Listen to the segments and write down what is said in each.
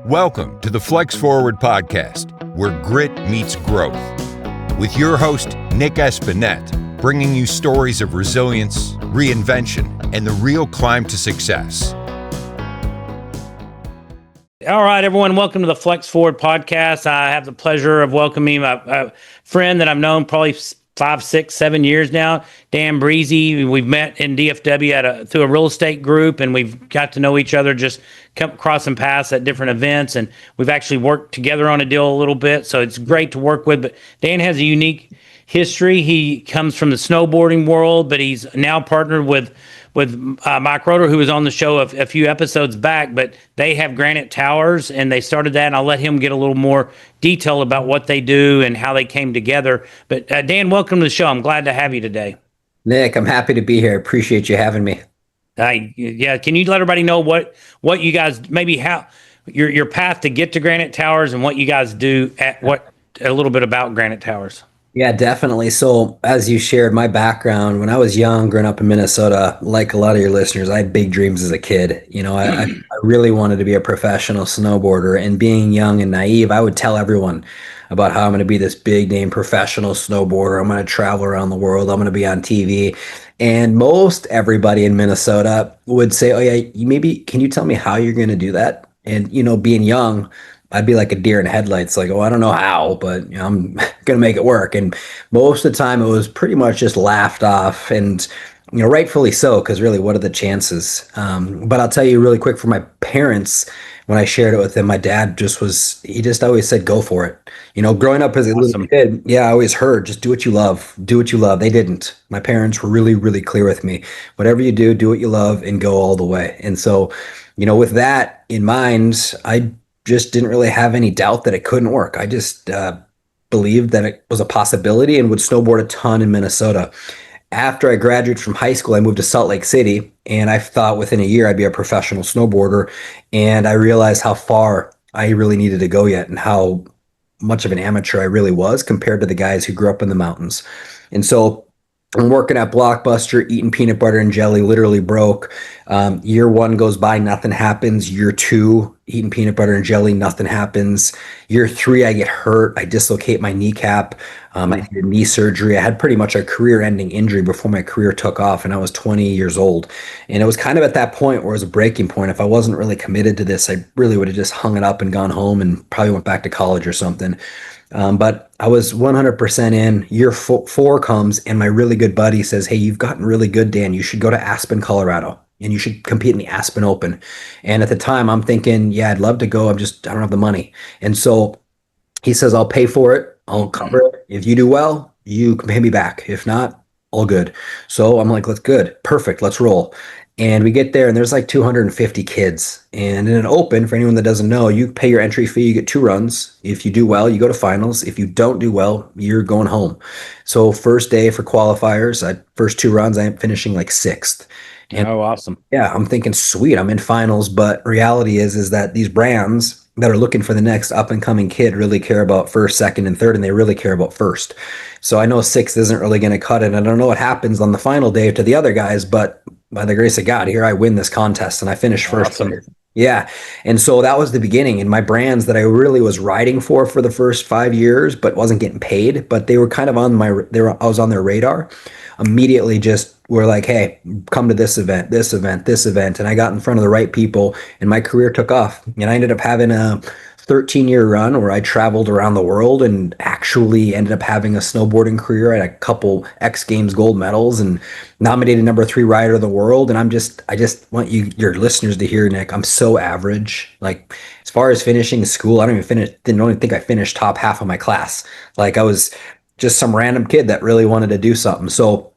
Welcome to the Flex Forward podcast, where grit meets growth. With your host, Nic Espanet, bringing you stories of resilience, reinvention, and the real climb to success. All right, everyone, welcome to the Flex Forward podcast. I have the pleasure of welcoming my friend that I've known probably 5, 6, 7 years now, Dan Brisse. We've met in DFW through a real estate group, and we've got to know each other, just crossing paths at different events, and we've actually worked together on a deal a little bit, so it's great to work with. But Dan has a unique history. He comes from the snowboarding world, but he's now partnered with Mike Roeder, who was on the show a few episodes back, but they have Granite Towers, and they started that, and I'll let him get a little more detail about what they do and how they came together. But Dan, welcome to the show. I'm glad to have you today. Nick, I'm happy to be here. Appreciate you having me. Yeah, can you let everybody know what you guys, maybe how your path to get to Granite Towers and what you guys do a little bit about Granite Towers? Yeah, definitely. So as you shared, my background, when I was young, growing up in Minnesota, like a lot of your listeners, I had big dreams as a kid. You know, I really wanted to be a professional snowboarder, and being young and naive, I would tell everyone about how I'm going to be this big name professional snowboarder. I'm going to travel around the world. I'm going to be on TV. And most everybody in Minnesota would say, oh yeah, can you tell me how you're going to do that? And, you know, being young, I'd be like a deer in headlights, like, oh, I don't know how, but you know, I'm going to make it work. And most of the time it was pretty much just laughed off, and, you know, rightfully so, because really, what are the chances? But I'll tell you really quick, for my parents, when I shared it with them, my dad he just always said, go for it. You know, growing up as a little kid, yeah, I always heard, just do what you love, do what you love. They didn't. My parents were really, really clear with me. Whatever you do what you love and go all the way. And so, you know, with that in mind, I just didn't really have any doubt that it couldn't work. I just believed that it was a possibility and would snowboard a ton in Minnesota. After I graduated from high school, I moved to Salt Lake City, and I thought within a year I'd be a professional snowboarder. And I realized how far I really needed to go yet, and how much of an amateur I really was compared to the guys who grew up in the mountains. And so I'm working at Blockbuster, eating peanut butter and jelly, literally broke. Year one goes by, nothing happens. Year two, eating peanut butter and jelly, nothing happens. Year three, I get hurt. I dislocate my kneecap. I did knee surgery. I had pretty much a career-ending injury before my career took off, and I was 20 years old. And it was kind of at that point where it was a breaking point. If I wasn't really committed to this, I really would have just hung it up and gone home and probably went back to college or something. But I was 100% in. Year four comes, and my really good buddy says, hey, you've gotten really good, Dan. You should go to Aspen, Colorado, and you should compete in the Aspen Open. And at the time, I'm thinking, yeah, I'd love to go. I don't have the money. And so he says, I'll pay for it. I'll cover it. If you do well, you can pay me back. If not, all good. So I'm like, perfect. Let's roll. And we get there, and there's like 250 kids. And in an open, for anyone that doesn't know, you pay your entry fee, you get 2 runs. If you do well, you go to finals. If you don't do well, you're going home. So first day for qualifiers, first 2 runs, I am finishing like 6th. And oh, awesome. Yeah, I'm thinking, sweet, I'm in finals. But reality is that these brands that are looking for the next up-and-coming kid really care about first, second, and third, and they really care about first. So I know 6th isn't really going to cut it. I don't know what happens on the final day to the other guys, but by the grace of God, here I win this contest, and I finish first. Awesome. Yeah. And so that was the beginning. And my brands that I really was riding for the first 5 years, but wasn't getting paid, but they were kind of I was on their radar, immediately just were like, hey, come to this event, this event, this event. And I got in front of the right people, and my career took off. And I ended up having a 13-year run where I traveled around the world and actually ended up having a snowboarding career. I had a couple X Games gold medals and nominated number 3 rider of the world. And I just want your listeners to hear, Nick, I'm so average. Like, as far as finishing school, didn't even think I finished top half of my class. Like, I was just some random kid that really wanted to do something. So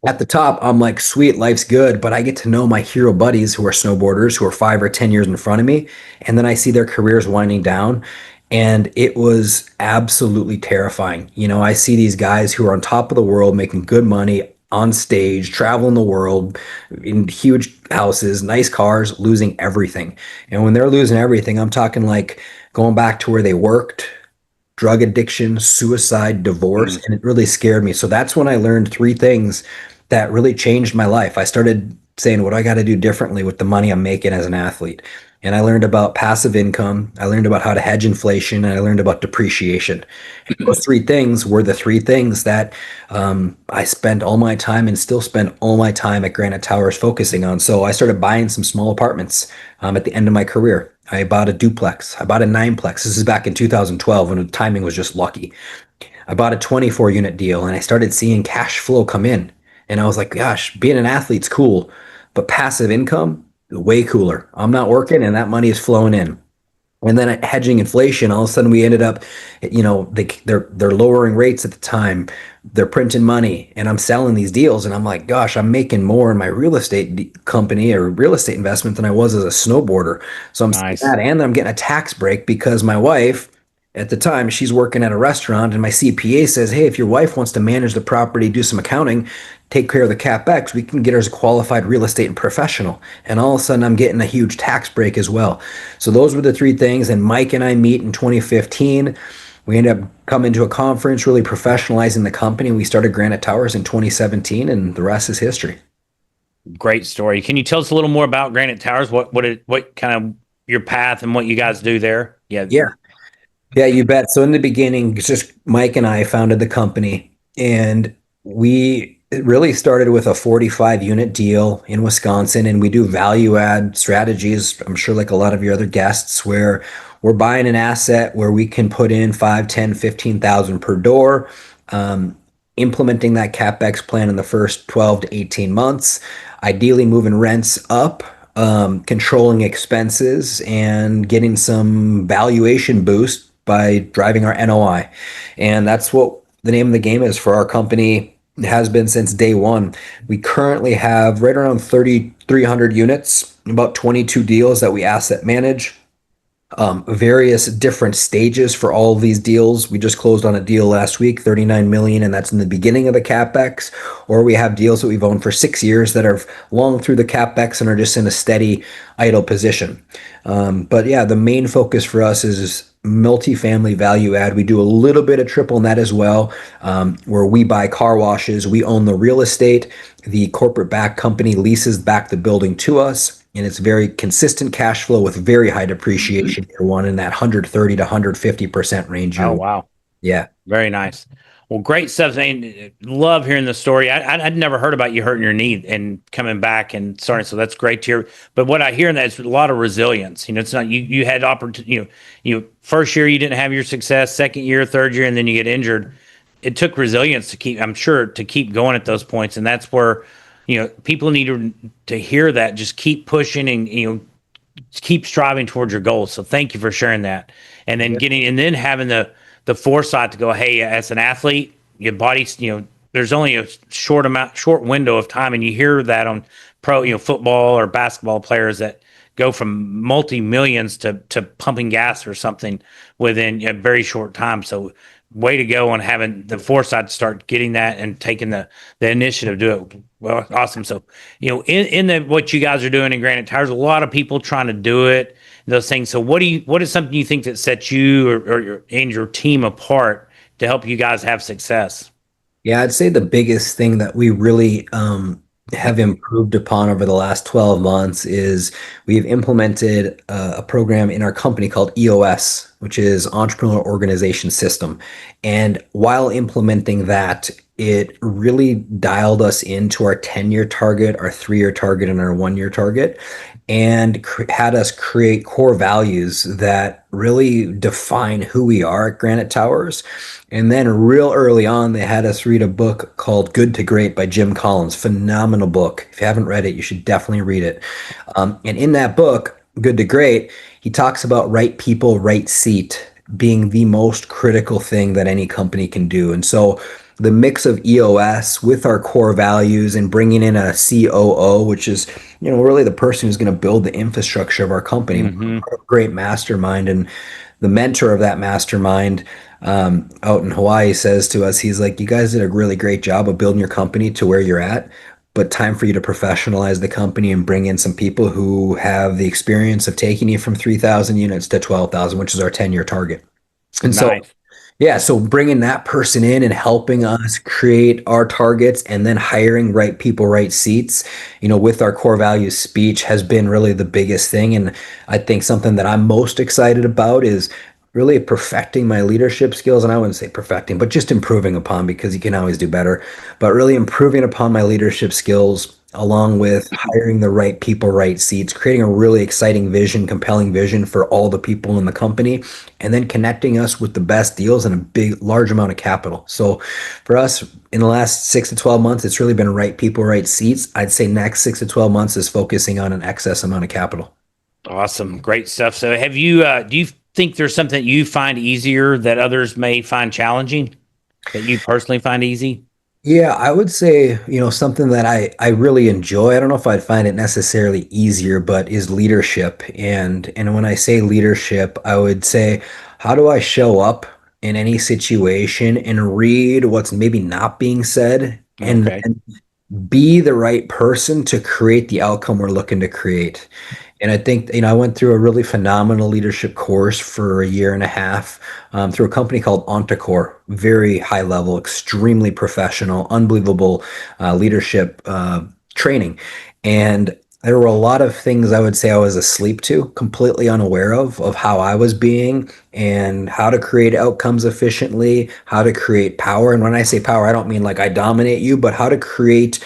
at the top, I'm like, sweet, life's good, but I get to know my hero buddies who are snowboarders who are 5 or 10 years in front of me, and then I see their careers winding down, and it was absolutely terrifying. You know, I see these guys who are on top of the world, making good money, on stage, traveling the world, in huge houses, nice cars, losing everything. And when they're losing everything, I'm talking like going back to where they worked, drug addiction, suicide, divorce, and it really scared me. So that's when I learned 3 things that really changed my life. I started saying, what do I got to do differently with the money I'm making as an athlete? and I learned about passive income. I learned about how to hedge inflation, and I learned about depreciation. And those three things were the three things that I spent all my time and still spend all my time at Granite Towers focusing on. So I started buying some small apartments at the end of my career. I bought a duplex. I bought a nineplex. This is back in 2012 when the timing was just lucky. I bought a 24 unit deal and I started seeing cash flow come in. And I was like, gosh, being an athlete's cool, but passive income, way cooler. I'm not working and that money is flowing in. And then hedging inflation, all of a sudden we ended up, they're lowering rates at the time. They're printing money, and I'm selling these deals, and I'm like, gosh, I'm making more in my real estate company or real estate investment than I was as a snowboarder. So I'm seeing Nice. that, and I'm getting a tax break because my wife, at the time, she's working at a restaurant, and my CPA says, hey, if your wife wants to manage the property, do some accounting, take care of the capex, we can get her as a qualified real estate professional. And all of a sudden, I'm getting a huge tax break as well. So those were the three things. And Mike and I meet in 2015. We ended up coming to a conference, really professionalizing the company. We started Granite Towers in 2017, and the rest is history. Great story. Can you tell us a little more about Granite Towers? What kind of your path and what you guys do there? Yeah. Yeah. Yeah, you bet. So in the beginning, it's just Mike and I founded the company, and we it really started with a 45 unit deal in Wisconsin, and we do value add strategies. I'm sure like a lot of your other guests, where we're buying an asset where we can put in 5, 10, 15,000 per door, implementing that CapEx plan in the first 12 to 18 months, ideally moving rents up, controlling expenses and getting some valuation boost by driving our NOI. And that's what the name of the game is for our company. It has been since day one. We currently have right around 3,300 units, about 22 deals that we asset manage. Various different stages for all of these deals. We just closed on a deal last week, 39 million, and that's in the beginning of the capex. Or we have deals that we've owned for 6 years that are long through the capex and are just in a steady idle position. But yeah, the main focus for us is multifamily value add. We do a little bit of triple net as well, where we buy car washes, we own the real estate, the corporate back company leases back the building to us, and it's very consistent cash flow with very high depreciation year one in that 130 to 150% range. Oh, wow. Yeah. Very nice. Well, great stuff. I love hearing the story. I'd never heard about you hurting your knee and coming back and starting. So that's great to hear. But what I hear in that is a lot of resilience. It's not you had opportunity. First year you didn't have your success. Second year, third year, and then you get injured. It took resilience to keep. I'm sure to keep going at those points, and that's where people need to hear that. Just keep pushing and keep striving towards your goals. So thank you for sharing that. And then then having the foresight to go, hey, as an athlete, your body's, there's only a short window of time. And you hear that on pro, football or basketball players that go from multi-millions to pumping gas or something within a very short time. So way to go on having the foresight to start getting that and taking the initiative to do it. Well, awesome. So, in what you guys are doing in Granite Towers, a lot of people trying to do it, those things. So what is something you think that sets you or your team apart to help you guys have success? Yeah, I'd say the biggest thing that we really have improved upon over the last 12 months is we've implemented a program in our company called EOS, which is Entrepreneur Organization System. And while implementing that, it really dialed us into our 10-year target, our 3-year target, and our 1-year target, and had us create core values that really define who we are at Granite Towers. And then real early on, they had us read a book called Good to Great by Jim Collins. Phenomenal book. If you haven't read it, you should definitely read it. And in that book, Good to Great, he talks about right people, right seat being the most critical thing that any company can do. And so the mix of EOS with our core values and bringing in a COO, which is, really the person who's going to build the infrastructure of our company, a great mastermind. And the mentor of that mastermind out in Hawaii says to us, he's like, you guys did a really great job of building your company to where you're at, but time for you to professionalize the company and bring in some people who have the experience of taking you from 3,000 units to 12,000, which is our 10-year target. And Nice. so Yeah, so bringing that person in and helping us create our targets and then hiring right people, right seats, with our core values speech has been really the biggest thing. And I think something that I'm most excited about is really perfecting my leadership skills. And I wouldn't say perfecting, but just improving upon because you can always do better. But really improving upon my leadership skills along with hiring the right people, right seats, creating a really exciting vision, compelling vision for all the people in the company and then connecting us with the best deals and a large amount of capital. So for us in the last 6 to 12 months, it's really been right people, right seats. I'd say next 6 to 12 months is focusing on an excess amount of capital. Awesome. Great stuff. So have you, do you think there's something you find easier that others may find challenging that you personally find easy? Yeah, I would say, something that I really enjoy. I don't know if I'd find it necessarily easier, but is leadership. And when I say leadership, I would say, how do I show up in any situation and read what's maybe not being said and Okay. be the right person to create the outcome we're looking to create. And I think, I went through a really phenomenal leadership course for a year and a half through a company called Ontacore, very high level, extremely professional, unbelievable leadership training. And there were a lot of things I would say I was asleep to, completely unaware of how I was being and how to create outcomes efficiently, how to create power. And when I say power, I don't mean like I dominate you, but how to create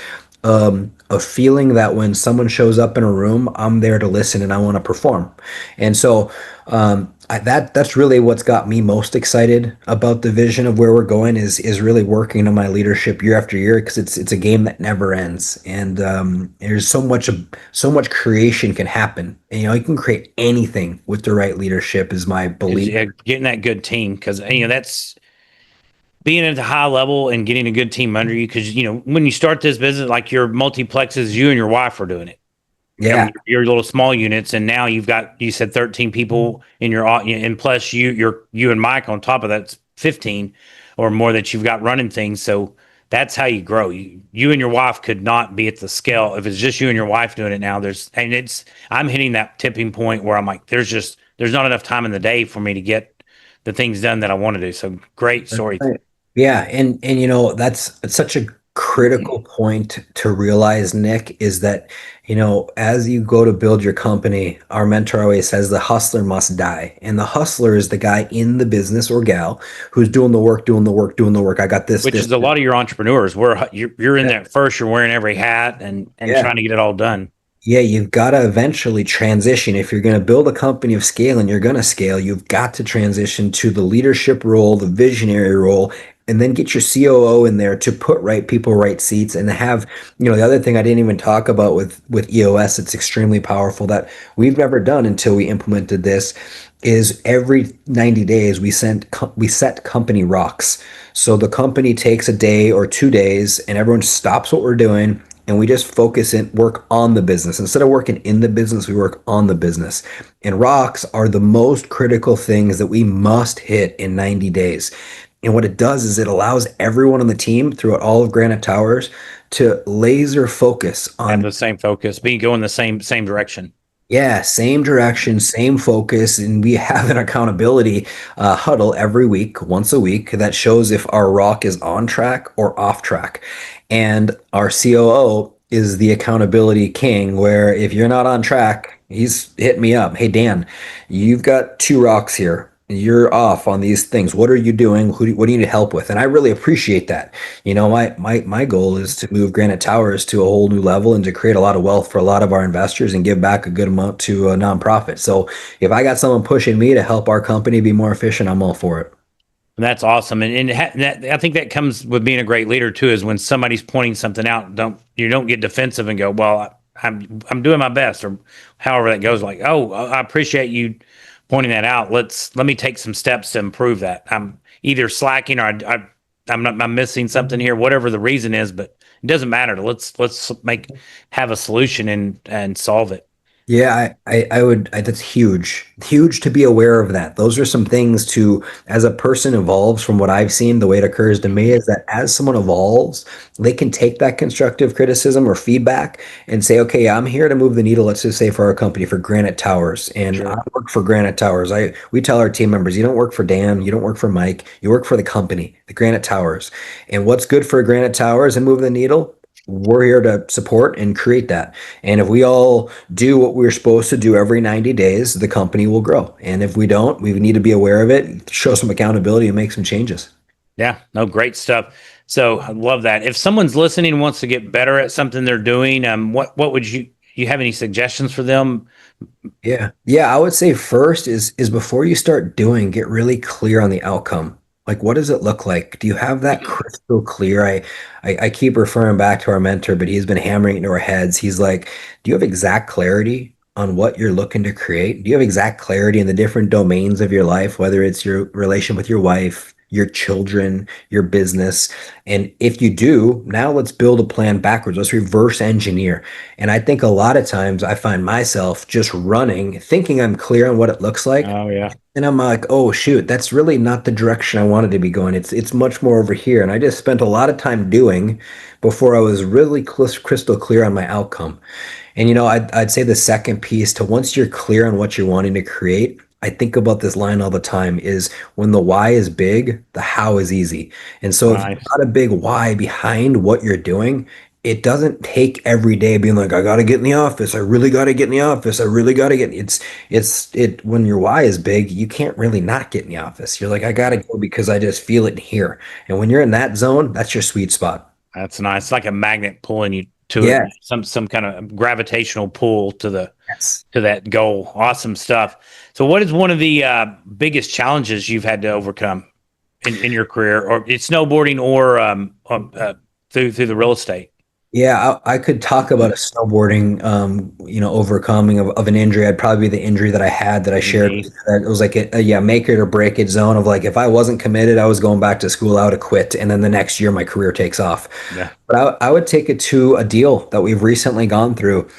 a feeling that when someone shows up in a room, I'm there to listen and I want to perform. And so that's really what's got me most excited about the vision of where we're going is really working on my leadership year after year because it's a game that never ends. And there's so much creation can happen. And, you can create anything with the right leadership is my Is belief. getting that good team. Cause that's being at the high level and getting a good team under you. Cause when you start this business, like your multiplexes, you and your wife are doing it. I Yeah. mean, your little small units, and now you said 13 people in your, and plus you and Mike on top of that's 15 or more that you've got running things. So that's how you grow. You and your wife could not be at the scale if it's just you and your wife doing it now. I'm hitting that tipping point where I'm like, there's not enough time in the day for me to get the things done that I want to do. So great story. Right. Yeah, and that's it's such a critical point to realize, Nick, is that as you go to build your company, our mentor always says the hustler must die, and the hustler is the guy in the business or gal who's doing the work, doing the work, doing the work. I got this, Which this. is a lot of your entrepreneurs. Where you're in there first, you're wearing every hat and Yeah. trying to get it all done. Yeah, you've got to eventually transition. If you're going to build a company of scale and you're going to scale, you've got to transition to the leadership role, the visionary role, and then get your COO in there to put right people, right seats, and have, the other thing I didn't even talk about with EOS, it's extremely powerful that we've never done until we implemented this, is every 90 days we set company rocks. So the company takes a day or 2 days and everyone stops what we're doing and we just focus and work on the business. Instead of working in the business, we work on the business. And rocks are the most critical things that we must hit in 90 days. And what it does is it allows everyone on the team throughout all of Granite Towers to laser focus Have on, the same focus, be going the same direction. yeah, same direction, same focus. And we have an accountability huddle every week, once a week, that shows if our rock is on track or off track. And our COO is the accountability king, where if you're not on track, he's hit me up. Hey, Dan, you've got two rocks here. You're off on these things. What are you doing? What do you need help with? And I really appreciate that. My goal is to move Granite Towers to a whole new level and to create a lot of wealth for a lot of our investors and give back a good amount to a nonprofit. So if I got someone pushing me to help our company be more efficient, I'm all for it. And that's awesome. I think that comes with being a great leader too. Is when somebody's pointing something out, don't get defensive and go, "Well, I'm doing my best," or however that goes. Like, "Oh, I appreciate you pointing that out. Let me take some steps to improve that. I'm either slacking or I'm missing something here, whatever the reason is, but it doesn't matter. Let's have a solution and solve it." Yeah, that's huge. Huge to be aware of that. Those are some things to, as a person evolves from what I've seen, the way it occurs to me is that as someone evolves, they can take that constructive criticism or feedback and say, okay, I'm here to move the needle, let's just say for our company, for Granite Towers. And I Sure. work for Granite Towers. We tell our team members, you don't work for Dan, you don't work for Mike, you work for the company, the Granite Towers. And what's good for Granite Towers and moving the needle? We're here to support and create that. And if we all do what we're supposed to do every 90 days, the company will grow. And if we don't, we need to be aware of it, show some accountability, and make some changes. Yeah, no, great stuff. So I love that. If someone's listening and wants to get better at something they're doing, what would you have any suggestions for them? Yeah. Yeah, I would say first is before you start doing, get really clear on the outcome. Like, what does it look like? Do you have that crystal clear? I keep referring back to our mentor, but he's been hammering it into our heads. He's like, do you have exact clarity on what you're looking to create? Do you have exact clarity in the different domains of your life, whether it's your relation with your wife, your children, your business? And if you do, now let's build a plan backwards. Let's reverse engineer. And I think a lot of times I find myself just running, thinking I'm clear on what it looks like. Oh yeah. And I'm like, oh shoot, that's really not the direction I wanted to be going. It's much more over here. And I just spent a lot of time doing before I was really crystal clear on my outcome. And I'd say the second piece to once you're clear on what you're wanting to create, I think about this line all the time is when the why is big, the how is easy. And so if you've Nice. got a big why behind what you're doing, it doesn't take every day being like, I gotta get in the office. I really gotta get in the office. I really gotta get it when your why is big, you can't really not get in the office. You're like, I gotta go because I just feel it here. And when you're in that zone, that's your sweet spot. That's nice. It's like a magnet pulling you to it. Yeah. Some kind of gravitational pull Yes. to that goal. Awesome stuff. So, what is one of the biggest challenges you've had to overcome in your career, or it's snowboarding, or through the real estate? Yeah, I could talk about a snowboarding, overcoming of an injury. I'd probably be the injury that I had that I shared. Mhm. That it was like a make it or break it zone of like, if I wasn't committed, I was going back to school, I would have quit. And then the next year, my career takes off. Yeah. But I would take it to a deal that we've recently gone through,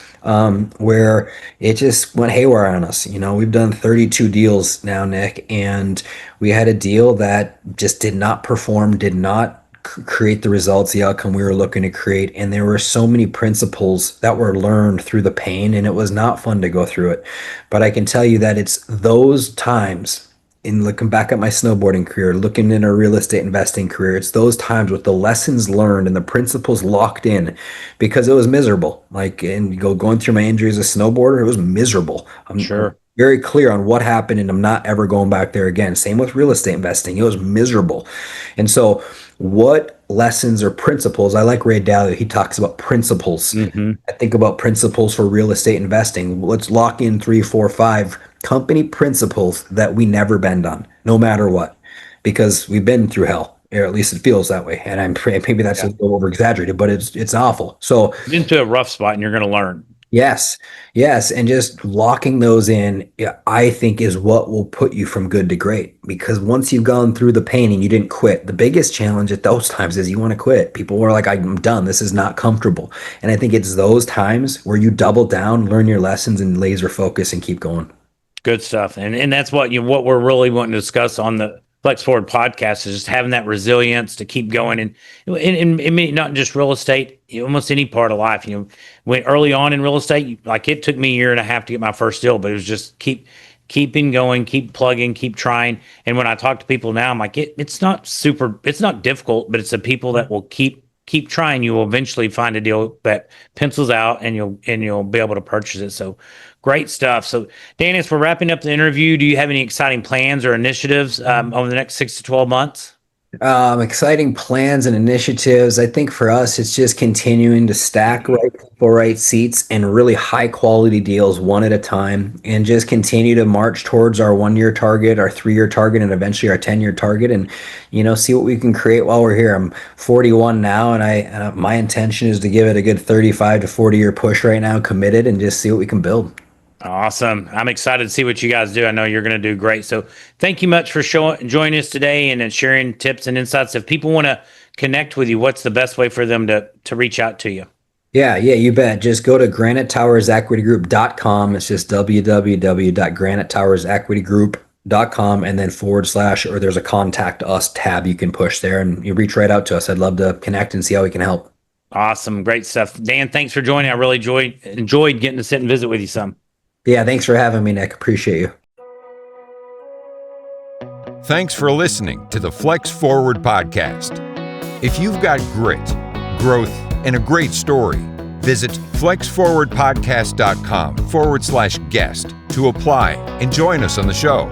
where it just went haywire on us. We've done 32 deals now, Nick, and we had a deal that just did not perform, did not create the results, the outcome we were looking to create. And there were so many principles that were learned through the pain, and it was not fun to go through it. But I can tell you that it's those times, in looking back at my snowboarding career, looking in a real estate investing career, it's those times with the lessons learned and the principles locked in, because it was miserable. Like, and going through my injury as a snowboarder, it was miserable. I'm Sure. very clear on what happened, and I'm not ever going back there again. Same with real estate investing. It was miserable. And so, what lessons or principles? I like Ray Dalio. He talks about principles. Hmm. I think about principles for real estate investing. Let's lock in 3, 4, 5 company principles that we never bend on, no matter what, because we've been through hell, or at least it feels that way. And maybe that's a Yeah. little over exaggerated, but it's awful. So Get into a rough spot, and you're going to learn. yes, yes, and just locking those in, yeah, I think is what will put you from good to great. Because once you've gone through the pain and you didn't quit, the biggest challenge at those times is you want to quit. People were like, I'm done. This is not comfortable. And I think it's those times where you double down, learn your lessons, and laser focus and keep going. Good stuff. And that's what we're really wanting to discuss on the Flex Forward podcast is just having that resilience to keep going. And not just real estate, almost any part of life. When early on in real estate, like it took me a year and a half to get my first deal, but it was just keeping going, keep plugging, keep trying. And when I talk to people now, I'm like, it's not difficult, but it's the people that will keep trying. You will eventually find a deal that pencils out, and you'll be able to purchase it. So great stuff. So Dan, as we're wrapping up the interview, do you have any exciting plans or initiatives over the next 6 to 12 months? Exciting plans and initiatives. I think for us, it's just continuing to stack right people, right seats, and really high quality deals one at a time, and just continue to march towards our 1 year target, our 3 year target, and eventually our 10 year target, and see what we can create while we're here. I'm 41 now, and my intention is to give it a good 35 to 40 year push right now, committed, and just see what we can build. Awesome. I'm excited to see what you guys do. I know you're going to do great. So thank you much for joining us today and sharing tips and insights. If people want to connect with you, what's the best way for them to reach out to you? Yeah, you bet. Just go to granitetowersequitygroup.com. It's just www.granitetowersequitygroup.com and then / or there's a contact us tab you can push there and you reach right out to us. I'd love to connect and see how we can help. Awesome. Great stuff. Dan, thanks for joining. I really enjoyed getting to sit and visit with you some. Yeah, thanks for having me, Nick. Appreciate you. Thanks for listening to the Flex Forward podcast. If you've got grit, growth, and a great story, visit flexforwardpodcast.com / guest to apply and join us on the show.